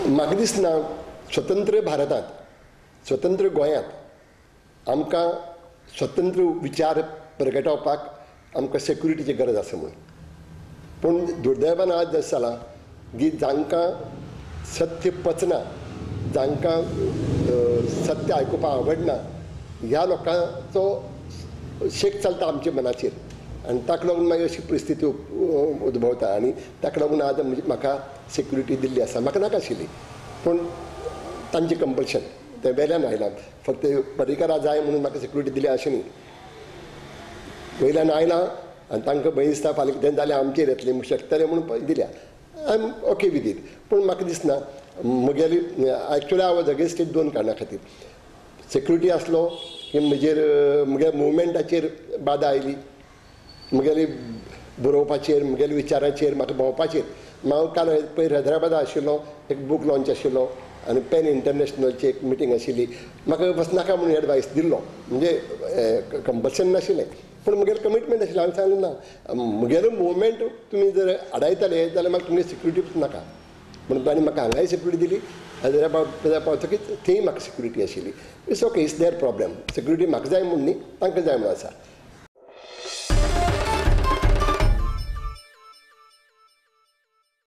म्हाका दिसना स्वतंत्र भारतांत स्वतंत्र गोंयांत आमकां स्वतंत्र विचार प्रगटावपाक आमकां सेक्युरिटीची गरज आसा म्हणून. पूण दुर्दैवान आज अशें जालां की जांकां सत्य पचना, जांकां सत्य आयकुपाक आवडना, ह्या लोकांचो शेक चलता आमच्या मनाचेर आनी ताका लागून मागीर अशी परिस्थिती उद्भवता. आनी ताका लागून आज म्हाका सेक्युरिटी दिल्ली आसा. म्हाका नाका आशिल्ली पूण तांचें कंपल्शन तें वेल्यान आयलां. फक्त पर्रीकारा जाय म्हणून म्हाका सेक्युरिटी दिली अशें न्ही. वयल्यान आयलां आनी तांकां भंय दिसता फाल्यां कितें जालें आमचेर येतलें शकतलें म्हणून दिल्या. I am okay with it. पूण म्हाका दिसना म्हगेली एक्चुअली हांव वॉज अगेन्स्ट इट दोन कारणां खातीर. सेक्युरिटी आसलो की म्हगे मुवमेंटाचेर बाधा आयली, म्हगेली बरोवपाचेर, म्हगेल्या विचाराचेर, म्हाका भोंवपाचेर. हांव काल पयर हैदराबाद आशिल्लो, एक बूक लॉन्च आशिल्लो आनी पेन इंटरनॅशनलची एक मिटींग आशिल्ली. म्हाका वचनाका म्हणून एडवायस दिल्लो, म्हणजे कंपल्शन नाशिल्लें पूण म्हगेलें कमिटमेंट आशिल्लें. हांवें सांगलें ना, म्हगेलो मुवमेंट तुमी जर आडायतले जाल्यार म्हाका तुमगे सेक्युरिटी नाका म्हणून तांणी म्हाका हांगाय सेक्युरिटी दिली. हैदराबाद पावतकीच थंय म्हाका सेक्युरिटी आशिल्ली. It's okay, it's there problem. Security म्हाका जाय म्हूण न्ही, तांकां जाय म्हूण आसा.